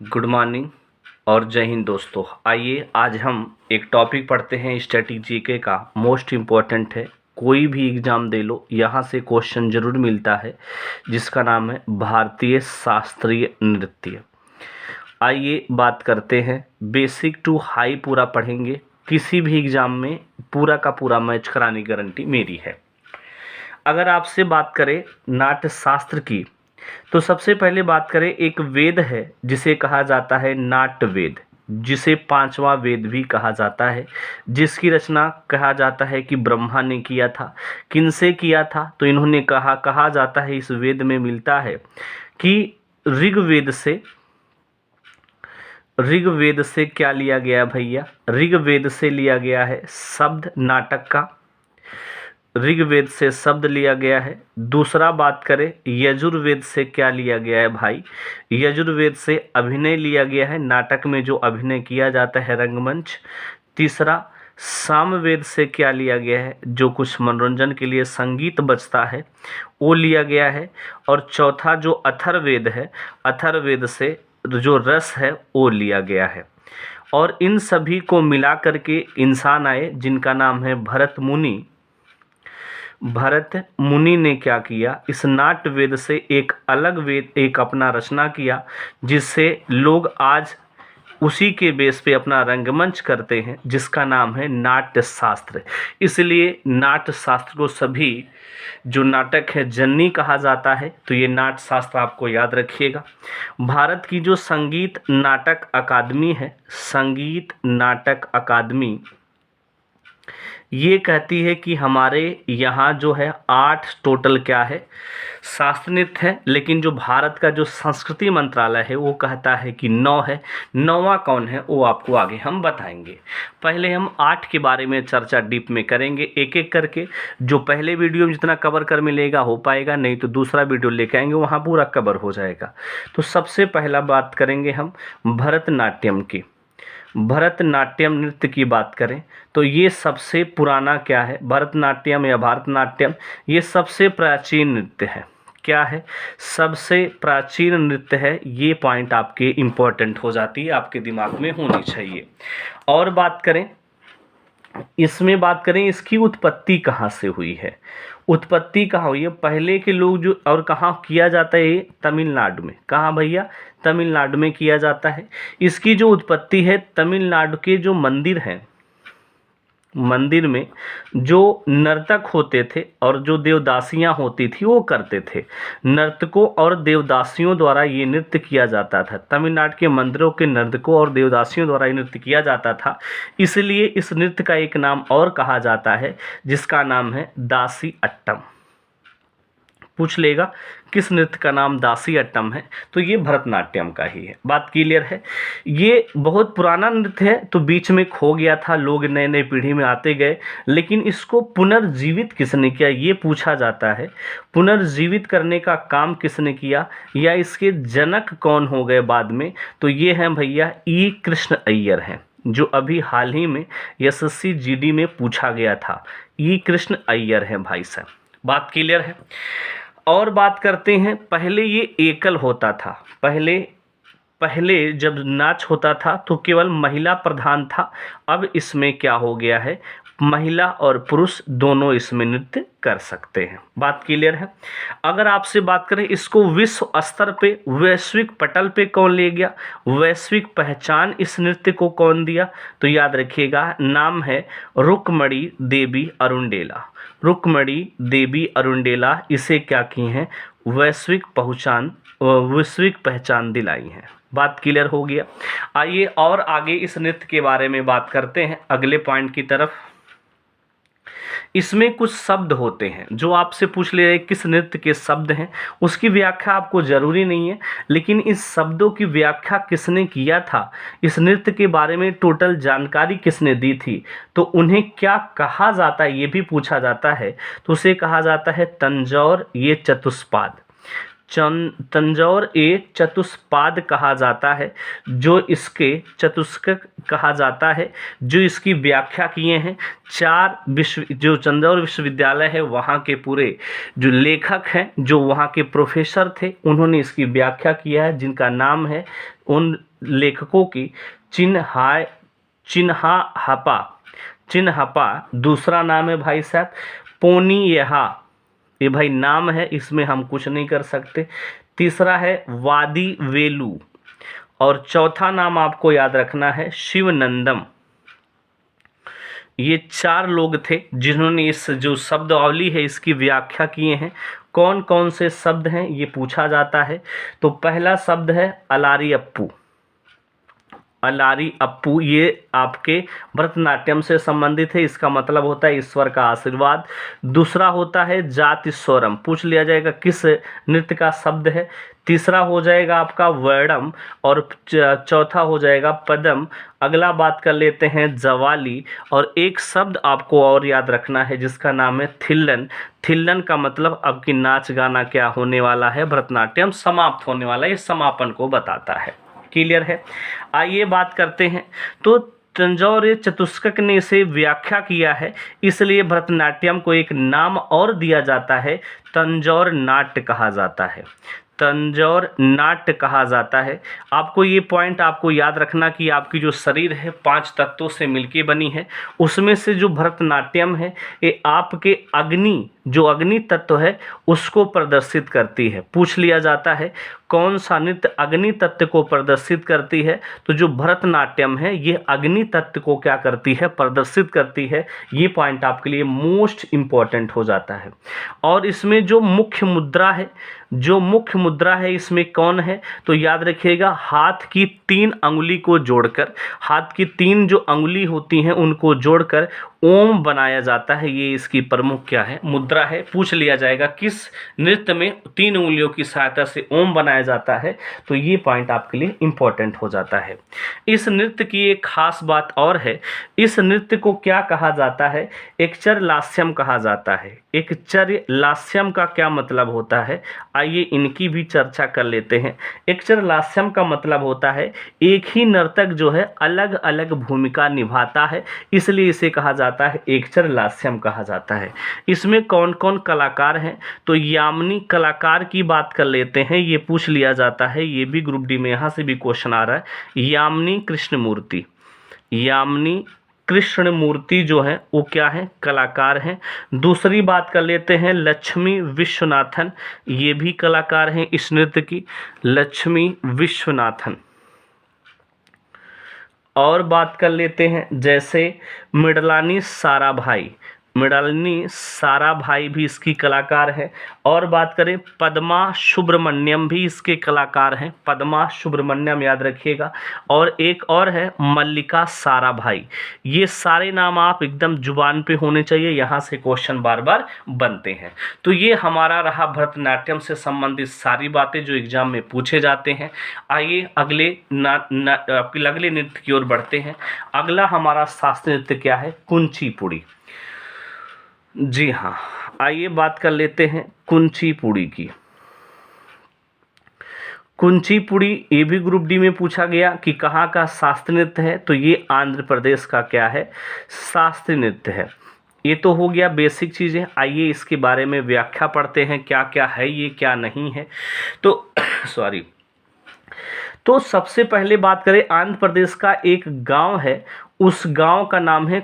Good morning और जय हिंद दोस्तों। आइए आज हम एक टॉपिक पढ़ते हैं स्टैटिक जीके का। मोस्ट इम्पॉर्टेंट है, कोई भी एग्ज़ाम दे लो यहाँ से क्वेश्चन ज़रूर मिलता है, जिसका नाम है भारतीय शास्त्रीय नृत्य। आइए बात करते हैं, बेसिक टू हाई पूरा पढ़ेंगे। किसी भी एग्ज़ाम में पूरा का पूरा मैच कराने की गारंटी मेरी है। अगर आपसे बात करें नाट्य शास्त्र की, तो सबसे पहले बात करें, एक वेद है जिसे कहा जाता है नाट्य वेद, जिसे पांचवा वेद भी कहा जाता है, जिसकी रचना कहा जाता है कि ब्रह्मा ने किया था। किनसे किया था? तो इन्होंने कहा जाता है, इस वेद में मिलता है कि ऋग्वेद से क्या लिया गया भैया? ऋग्वेद से लिया गया है शब्द नाटक का, ऋग्वेद से शब्द लिया गया है। दूसरा बात करें, यजुर्वेद से क्या लिया गया है भाई? यजुर्वेद से अभिनय लिया गया है, नाटक में जो अभिनय किया जाता है रंगमंच। तीसरा, सामवेद से क्या लिया गया है? जो कुछ मनोरंजन के लिए संगीत बजता है वो लिया गया है। और चौथा जो अथर्ववेद है, अथर्ववेद से जो रस है वो लिया गया है। और इन सभी को मिला करके इंसान आए जिनका नाम है भरत मुनि। भरत मुनि ने क्या किया, इस नाट्य वेद से एक अलग वेद, एक अपना रचना किया, जिससे लोग आज उसी के बेस पे अपना रंगमंच करते हैं, जिसका नाम है नाट्य शास्त्र। इसलिए नाट्य शास्त्र को सभी जो नाटक है जननी कहा जाता है। तो ये नाट्य शास्त्र आपको याद रखिएगा। भारत की जो संगीत नाटक अकादमी है, संगीत नाटक अकादमी, ये कहती है कि हमारे यहाँ जो है 8 टोटल क्या है शास्त्र नृत्य है, लेकिन जो भारत का जो संस्कृति मंत्रालय है वो कहता है कि 9 है। 9वां कौन है वो आपको आगे हम बताएंगे। पहले हम 8 के बारे में चर्चा डीप में करेंगे, एक एक करके। जो पहले वीडियो में जितना कवर कर मिलेगा हो पाएगा, नहीं तो दूसरा वीडियो लेके आएंगे, वहाँ पूरा कवर हो जाएगा। तो सबसे पहला बात करेंगे हम भरतनाट्यम की। भरतनाट्यम नृत्य की बात करें तो ये सबसे पुराना क्या है? भरतनाट्यम या भारतनाट्यम ये सबसे प्राचीन नृत्य है। क्या है? सबसे प्राचीन नृत्य है। ये पॉइंट आपके इम्पोर्टेंट हो जाती है, आपके दिमाग में होनी चाहिए। और बात करें इसकी उत्पत्ति कहाँ से हुई है? उत्पत्ति कहाँ हुई है? पहले के लोग जो, और कहाँ किया जाता है ये? तमिलनाडु में। कहाँ भैया? तमिलनाडु में किया जाता है। इसकी जो उत्पत्ति है, तमिलनाडु के जो मंदिर हैं, मंदिर में जो नर्तक होते थे और जो देवदासियां होती थी वो करते थे। नर्तकों और देवदासियों द्वारा ये नृत्य किया जाता था। तमिलनाडु के मंदिरों के नर्तकों और देवदासियों द्वारा ये नृत्य किया जाता था। इसलिए इस नृत्य का एक नाम और कहा जाता है, जिसका नाम है दासी अट्टम। पूछ लेगा किस नृत्य का नाम दासी अट्टम है, तो ये भरतनाट्यम का ही है। बात क्लियर है? ये बहुत पुराना नृत्य है, तो बीच में खो गया था, लोग नए नए पीढ़ी में आते गए, लेकिन इसको पुनर्जीवित किसने किया ये पूछा जाता है। पुनर्जीवित करने का काम किसने किया या इसके जनक कौन हो गए बाद में? तो ये हैं भैया ई कृष्ण अय्यर हैं, जो अभी हाल ही में एसएससी जीडी में पूछा गया था। ई कृष्ण अय्यर हैं भाई साहब। बात क्लियर है? और बात करते हैं, पहले ये एकल होता था। पहले जब नाच होता था तो केवल महिला प्रधान था। अब इसमें क्या हो गया है, महिला और पुरुष दोनों इसमें नृत्य कर सकते हैं। बात क्लियर है? अगर आपसे बात करें, इसको विश्व स्तर पे, वैश्विक पटल पे कौन ले गया, वैश्विक पहचान इस नृत्य को कौन दिया? तो याद रखिएगा, नाम है रुक्मणी देवी अरुणडेला। रुक्मणी देवी अरुणडेला इसे क्या की हैं, वैश्विक पहचान दिलाई है। बात क्लियर हो गया? आइए और आगे इस नृत्य के बारे में बात करते हैं, अगले पॉइंट की तरफ। इसमें कुछ शब्द होते हैं जो आपसे पूछ ले रहे किस नृत्य के शब्द हैं, उसकी व्याख्या आपको जरूरी नहीं है, लेकिन इस शब्दों की व्याख्या किसने किया था, इस नृत्य के बारे में टोटल जानकारी किसने दी थी, तो उन्हें क्या कहा जाता है ये भी पूछा जाता है। तो उसे कहा जाता है तंजौर ये चतुष्पाद। तंजौर एक चतुष्पाद कहा जाता है, जो इसके चतुष्क कहा जाता है, जो इसकी व्याख्या किए हैं चार जो तंजौर विश्वविद्यालय है वहाँ के पूरे जो लेखक हैं, जो वहाँ के प्रोफेसर थे, उन्होंने इसकी व्याख्या किया है, जिनका नाम है उन लेखकों की चिन्हापा। दूसरा नाम है भाई साहब पोनियहा, ये भाई नाम है, इसमें हम कुछ नहीं कर सकते। तीसरा है वादी वेलू और चौथा नाम आपको याद रखना है शिवनंदम। ये चार लोग थे जिन्होंने इस जो शब्दावली है इसकी व्याख्या किए हैं। कौन कौन से शब्द हैं ये पूछा जाता है। तो पहला शब्द है अलारी अप्पू। अलारी अप्पू ये आपके भरतनाट्यम से संबंधित है, इसका मतलब होता है ईश्वर का आशीर्वाद। दूसरा होता है जाति स्वरम, पूछ लिया जाएगा किस नृत्य का शब्द है। तीसरा हो जाएगा आपका वर्णम और चौथा हो जाएगा पदम। अगला बात कर लेते हैं जवाली और एक शब्द आपको और याद रखना है जिसका नाम है थिल्लन। थिल्लन का मतलब अब की नाच गाना क्या होने वाला है, भरतनाट्यम समाप्त होने वाला है, ये समापन को बताता है। क्लियर है। आइए बात करते हैं। तो तंजौर चतुष्क ने इसे व्याख्या किया है, इसलिए भरतनाट्यम को एक नाम और दिया जाता है, तंजौर नाट्य कहा जाता है। तंजौर नाट्य कहा जाता है। आपको ये पॉइंट आपको याद रखना कि आपकी जो शरीर है 5 तत्वों से मिलके बनी है, उसमें से जो भरतनाट्यम है ये आपके जो अग्नि तत्व है उसको प्रदर्शित करती है। पूछ लिया जाता है कौन सा नृत्य अग्नि तत्व को प्रदर्शित करती है, तो जो भरतनाट्यम है ये अग्नि तत्व को क्या करती है, प्रदर्शित करती है। ये पॉइंट आपके लिए मोस्ट इम्पॉर्टेंट हो जाता है। और इसमें जो मुख्य मुद्रा है इसमें कौन है, तो याद रखिएगा हाथ की 3 अंगुली को जोड़कर, हाथ की 3 जो अंगुली होती हैं उनको जोड़कर ओम बनाया जाता है। ये इसकी प्रमुख क्या है, मुद्रा है। पूछ लिया जाएगा किस नृत्य में 3 उंगलियों की सहायता से ओम बनाया जाता है, तो ये पॉइंट आपके लिए इम्पोर्टेंट हो जाता है। इस नृत्य की एक खास बात और है, इस नृत्य को क्या कहा जाता है, एकचर लास्यम कहा जाता है। एकचर लास्यम का क्या मतलब होता है, आइए इनकी भी चर्चा कर लेते हैं। एकचर लास्यम का मतलब होता है एक ही नर्तक जो है अलग अलग भूमिका निभाता है, इसलिए इसे कहा जाता है एकचर लास्यम कहा जाता है। इसमें कौन कौन कलाकार हैं, तो यामिनी कलाकार की बात कर लेते हैं, ये पूछ लिया जाता है, ये भी ग्रुप डी में यहाँ से भी क्वेश्चन आ रहा है। यामिनी कृष्णमूर्ति जो है वो क्या है, कलाकार हैं। दूसरी बात कर लेते हैं लक्ष्मी विश्वनाथन, ये भी कलाकार हैं इस नृत्य की, लक्ष्मी विश्वनाथन। और बात कर लेते हैं जैसे मृडलानी साराभाई भी इसकी कलाकार है। और बात करें पद्मा सुब्रमण्यम भी इसके कलाकार हैं, पद्मा सुब्रमण्यम याद रखिएगा। और एक और है मल्लिका साराभाई। ये सारे नाम आप एकदम जुबान पे होने चाहिए, यहाँ से क्वेश्चन बार बार बनते हैं। तो ये हमारा रहा भरतनाट्यम से संबंधित सारी बातें जो एग्जाम में पूछे जाते हैं। आइए अगले नृत्य की ओर बढ़ते हैं। अगला हमारा शास्त्रीय नृत्य क्या है, कुंचिपुड़ी। जी हाँ, आइए बात कर लेते हैं कुंचिपुड़ी की। कुंचिपुड़ी ये भी ग्रुप डी में पूछा गया कि कहाँ का शास्त्रीय नृत्य है, तो ये आंध्र प्रदेश का क्या है, शास्त्रीय नृत्य है। ये तो हो गया बेसिक चीज़ें। आइए इसके बारे में व्याख्या पढ़ते हैं, क्या क्या है ये, क्या नहीं है। तो सबसे पहले बात करें, आंध्र प्रदेश का एक गांव है, उस गांव का नाम है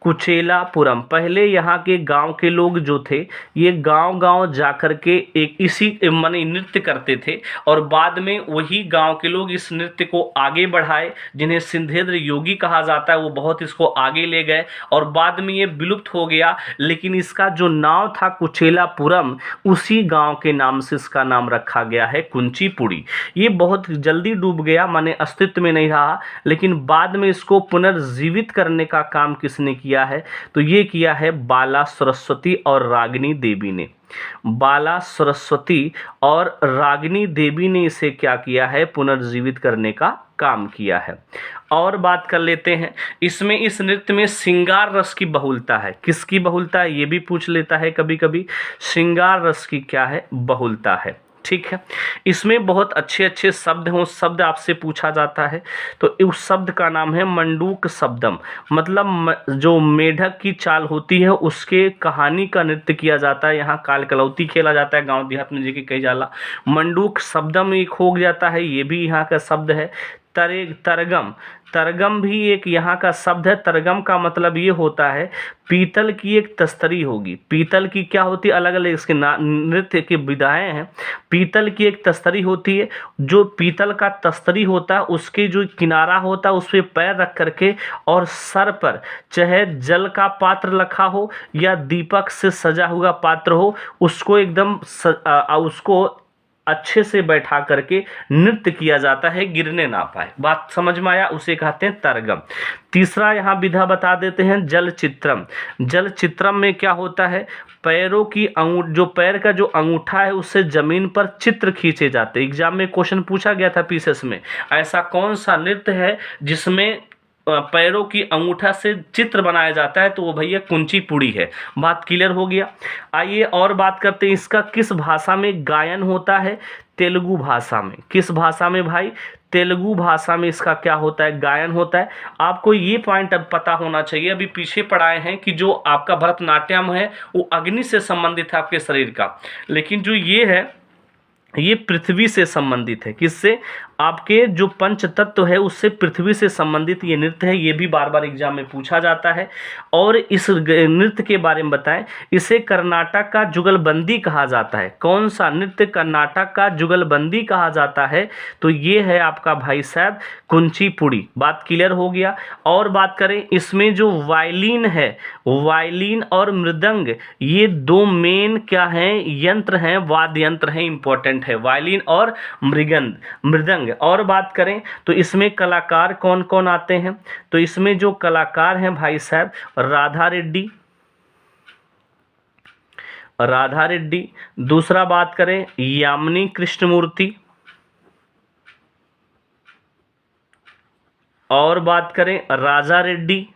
कुचेलापुरम। पहले यहाँ के गांव के लोग जो थे ये गांव जाकर के एक इसी माने नृत्य करते थे, और बाद में वही गांव के लोग इस नृत्य को आगे बढ़ाए, जिन्हें सिंधेद्र योगी कहा जाता है, वो बहुत इसको आगे ले गए और बाद में ये विलुप्त हो गया। लेकिन इसका जो नाम था कुचेलापुरम, उसी गांव के नाम से इसका नाम रखा गया है कुंचिपुड़ी। ये बहुत जल्दी डूब गया, माने अस्तित्व में नहीं रहा, लेकिन बाद में इसको पुनर्जीवित करने का काम किसने किया है, तो ये किया है बाला सरस्वती और रागिनी देवी ने। बाला सरस्वती और रागिनी देवी ने इसे क्या किया है, पुनर्जीवित करने का काम किया है। और बात कर लेते हैं, इसमें इस नृत्य में श्रृंगार रस की बहुलता है। किसकी बहुलता है, ये भी पूछ लेता है कभी कभी। श्रृंगार रस की क्या है, बहुलता है। ठीक है, इसमें बहुत अच्छे अच्छे शब्द हैं, उस शब्द आपसे पूछा जाता है तो उस शब्द का नाम है मंडूक शब्दम। मतलब जो मेढक की चाल होती है उसके कहानी का नृत्य किया जाता है। यहाँ काल कलौती खेला जाता है गांव देहात में, जी कही जाला। मंडूक शब्दम एक हो जाता है, ये भी यहाँ का शब्द है। तरगम, तरगम भी एक यहाँ का शब्द है। तरगम का मतलब ये होता है पीतल की एक तस्तरी होगी। पीतल की क्या होती है, अलग अलग इसके नृत्य की विधाएं हैं। पीतल की एक तस्तरी होती है, जो पीतल का तस्तरी होता है उसके जो किनारा होता है उस पर पैर रख करके और सर पर चाहे जल का पात्र रखा हो या दीपक से सजा हुआ पात्र हो, उसको एकदम उसको अच्छे से बैठा करके नृत्य किया जाता है, गिरने ना पाए। बात समझ में आया, उसे कहते हैं तरगम। तीसरा यहाँ विधा बता देते हैं, जल चित्रम। जल चित्रम में क्या होता है, पैरों की जो पैर का जो अंगूठा है उससे जमीन पर चित्र खींचे जाते हैं। एग्जाम में क्वेश्चन पूछा गया था पीसेस में, ऐसा कौन सा नृत्य है जिसमें पैरों की अंगूठा से चित्र बनाया जाता है, तो वो भैया कुंचिपुड़ी है। बात क्लियर हो गया। आइए और बात करते हैं, इसका किस भाषा में गायन होता है, तेलुगु भाषा में। किस भाषा में भाई, तेलुगु भाषा में इसका क्या होता है, गायन होता है। आपको ये पॉइंट अब पता होना चाहिए, अभी पीछे पढ़ाए हैं कि जो आपका भरतनाट्यम है वो अग्नि से संबंधित है आपके शरीर का, लेकिन जो ये है ये पृथ्वी से संबंधित है। किससे, आपके जो पंच तत्व है उससे पृथ्वी से संबंधित ये नृत्य है। ये भी बार बार एग्जाम में पूछा जाता है। और इस नृत्य के बारे में बताएं, इसे कर्नाटक का जुगलबंदी कहा जाता है। कौन सा नृत्य कर्नाटक का जुगलबंदी कहा जाता है, तो ये है आपका भाई साहब कुंचिपुड़ी। बात क्लियर हो गया। और बात करें, इसमें जो वायलिन है, वायलिन और मृदंग, ये दो मेन क्या हैं, यंत्र हैं, वाद्य यंत्र हैं, इंपॉर्टेंट है, वायलिन और मृदंग। और बात करें तो इसमें कलाकार कौन कौन आते हैं, तो इसमें जो कलाकार हैं भाई साहब, राधा रेड्डी, राधा रेड्डी। दूसरा बात करें यामिनी कृष्णमूर्ति। और बात करें राजा रेड्डी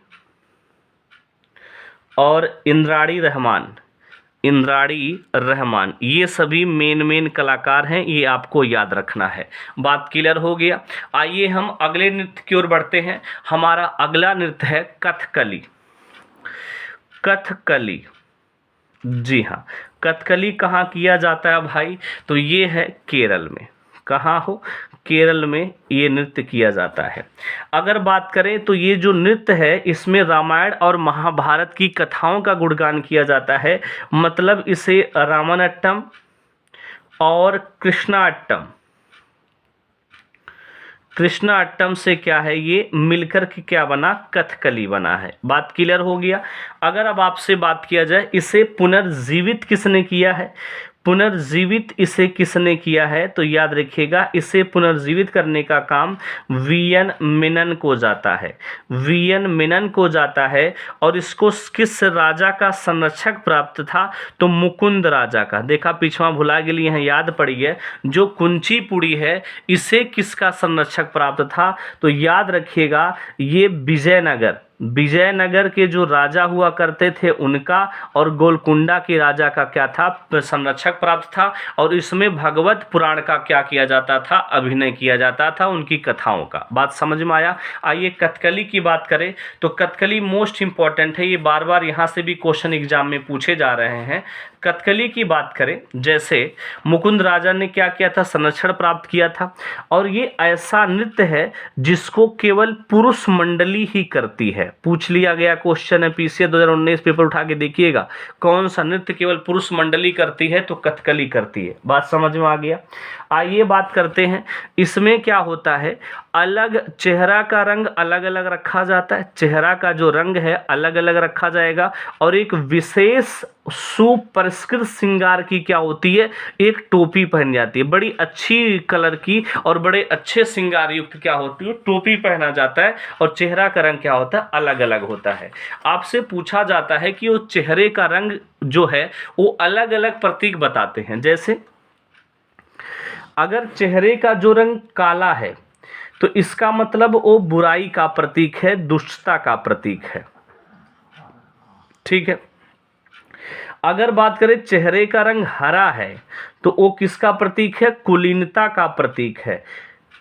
और इंद्राणी रहमान। इंद्राणी रहमान, ये सभी मेन कलाकार हैं, ये आपको याद रखना है। बात क्लियर हो गया। आइए हम अगले नृत्य की ओर बढ़ते हैं। हमारा अगला नृत्य है कथकली। कथकली, जी हाँ, कथकली कहाँ किया जाता है भाई, तो ये है केरल में। कहाँ हो, केरल में ये नृत्य किया जाता है। अगर बात करें तो ये जो नृत्य है इसमें रामायण और महाभारत की कथाओं का गुणगान किया जाता है। मतलब इसे रामायणट्टम और कृष्णाट्टम, कृष्णाट्टम से क्या है, ये मिलकर के क्या बना, कथकली बना है। बात क्लियर हो गया। अगर अब आपसे बात किया जाए, इसे पुनर्जीवित किसने किया है, पुनर्जीवित इसे किसने किया है, तो याद रखिएगा इसे पुनर्जीवित करने का काम वीएन मेनन को जाता है। वीएन मेनन को जाता है। और इसको किस राजा का संरक्षक प्राप्त था, तो मुकुंद राजा का। देखा पिछवा भुला गेली, यहाँ याद पड़ी है। जो कुंचिपुड़ी है इसे किसका संरक्षक प्राप्त था, तो याद रखिएगा ये विजयनगर, विजयनगर के जो राजा हुआ करते थे उनका, और गोलकुंडा के राजा का क्या था, संरक्षक प्राप्त था। और इसमें भगवत पुराण का क्या किया जाता था, अभिनय किया जाता था, उनकी कथाओं का। बात समझ में आया। आइए कथकली की बात करें तो कथकली मोस्ट इंपॉर्टेंट है, ये बार बार यहाँ से भी क्वेश्चन एग्जाम में पूछे जा रहे हैं। कथकली की बात करें, जैसे मुकुंद राजा ने क्या किया था, संरक्षण प्राप्त किया था। और ये ऐसा नृत्य है जिसको केवल पुरुष मंडली ही करती है। पूछ लिया गया क्वेश्चन है, पीसीएस 2019 पेपर उठा के देखिएगा, कौन सा नृत्य केवल पुरुष मंडली करती है, तो कथकली करती है। बात समझ में आ गया। आइए बात करते हैं, इसमें क्या होता है, अलग चेहरा का रंग अलग अलग रखा जाता है। चेहरा का जो रंग है अलग अलग रखा जाएगा। और एक विशेष सुपरिष्कृत श्रृंगार की क्या होती है, एक टोपी पहन जाती है, बड़ी अच्छी कलर की और बड़े अच्छे श्रृंगार युक्त क्या होती है, टोपी पहना जाता है और चेहरा का रंग क्या होता है, अलग अलग होता है। आपसे पूछा जाता है कि वो चेहरे का रंग जो है वो अलग अलग प्रतीक बताते हैं। जैसे अगर चेहरे का जो रंग काला है तो इसका मतलब वो बुराई का प्रतीक है, दुष्टता का प्रतीक है, ठीक है। अगर बात करें चेहरे का रंग हरा है तो वो किसका प्रतीक है, कुलीनता का प्रतीक है,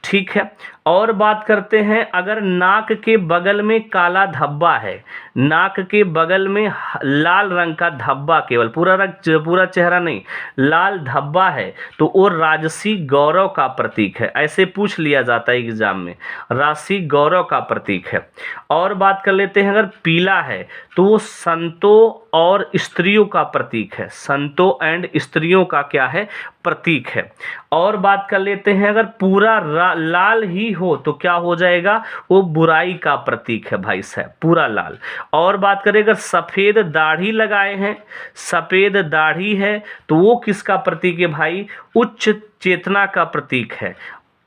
ठीक है। और बात करते हैं अगर नाक के बगल में काला धब्बा है, नाक के बगल में लाल रंग का धब्बा, केवल पूरा चेहरा नहीं, लाल धब्बा है तो वो राजसी गौरव का प्रतीक है। ऐसे पूछ लिया जाता है एग्जाम में, राजसी गौरव का प्रतीक है। और बात कर लेते हैं अगर पीला है तो वो संतों और स्त्रियों का प्रतीक है, संतों एंड स्त्रियों का क्या है, प्रतीक है। और बात कर लेते हैं अगर पूरा लाल ही हो तो क्या हो जाएगा, वो बुराई का प्रतीक है भाई साहब, पूरा लाल। और बात करें अगर सफ़ेद दाढ़ी लगाए हैं, सफ़ेद दाढ़ी है तो वो किसका प्रतीक है भाई, उच्च चेतना का प्रतीक है,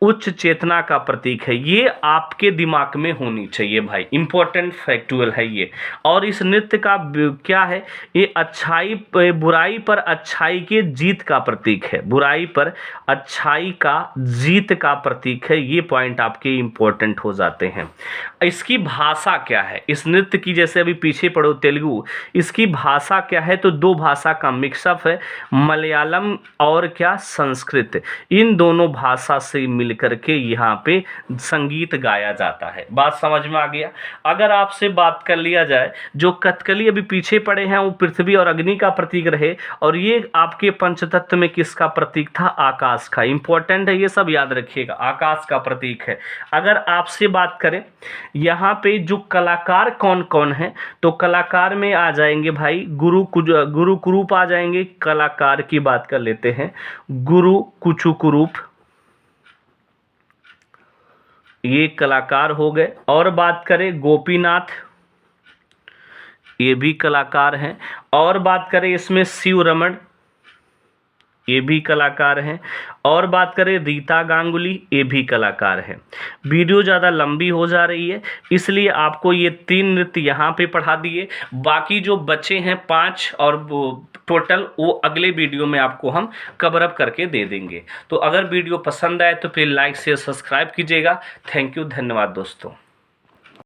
उच्च चेतना का प्रतीक है। ये आपके दिमाग में होनी चाहिए भाई, इंपॉर्टेंट फैक्चुअल है ये। और इस नृत्य का क्या है, ये बुराई पर अच्छाई के जीत का प्रतीक है, बुराई पर अच्छाई का जीत का प्रतीक है। ये पॉइंट आपके इंपॉर्टेंट हो जाते हैं। इसकी भाषा क्या है इस नृत्य की, जैसे अभी पीछे पढ़ो तेलुगु, इसकी भाषा क्या है तो दो भाषा का मिक्सअप है, मलयालम और क्या, संस्कृत। इन दोनों भाषा से मिलकर के यहाँ पे संगीत गाया जाता है। बात समझ में आ गया। अगर आपसे बात कर लिया जाए जो कथकली अभी पीछे पड़े हैं वो पृथ्वी और अग्नि का प्रतीक रहे, और ये आपके पंचतत्व में किसका प्रतीक था, आकाश का। इंपॉर्टेंट है, ये सब याद रखिएगा, आकाश का प्रतीक है। अगर आपसे बात करें यहाँ पे जो कलाकार कौन कौन है तो कलाकार में आ जाएंगे भाई गुरु कुरूप आ जाएंगे। कलाकार की बात कर लेते हैं, गुरु कुचुकुरूप, ये कलाकार हो गए। और बात करें गोपीनाथ, ये भी कलाकार हैं। और बात करें इसमें शिव रमण, ये भी कलाकार हैं। और बात करें रीता गांगुली, ये भी कलाकार हैं। वीडियो ज़्यादा लंबी हो जा रही है इसलिए आपको ये 3 नृत्य यहाँ पे पढ़ा दिए, बाकी जो बचे हैं 5 और टोटल वो अगले वीडियो में आपको हम कवर अप करके दे देंगे। तो अगर वीडियो पसंद आए तो फिर लाइक शेयर सब्सक्राइब कीजिएगा। थैंक यू, धन्यवाद दोस्तों।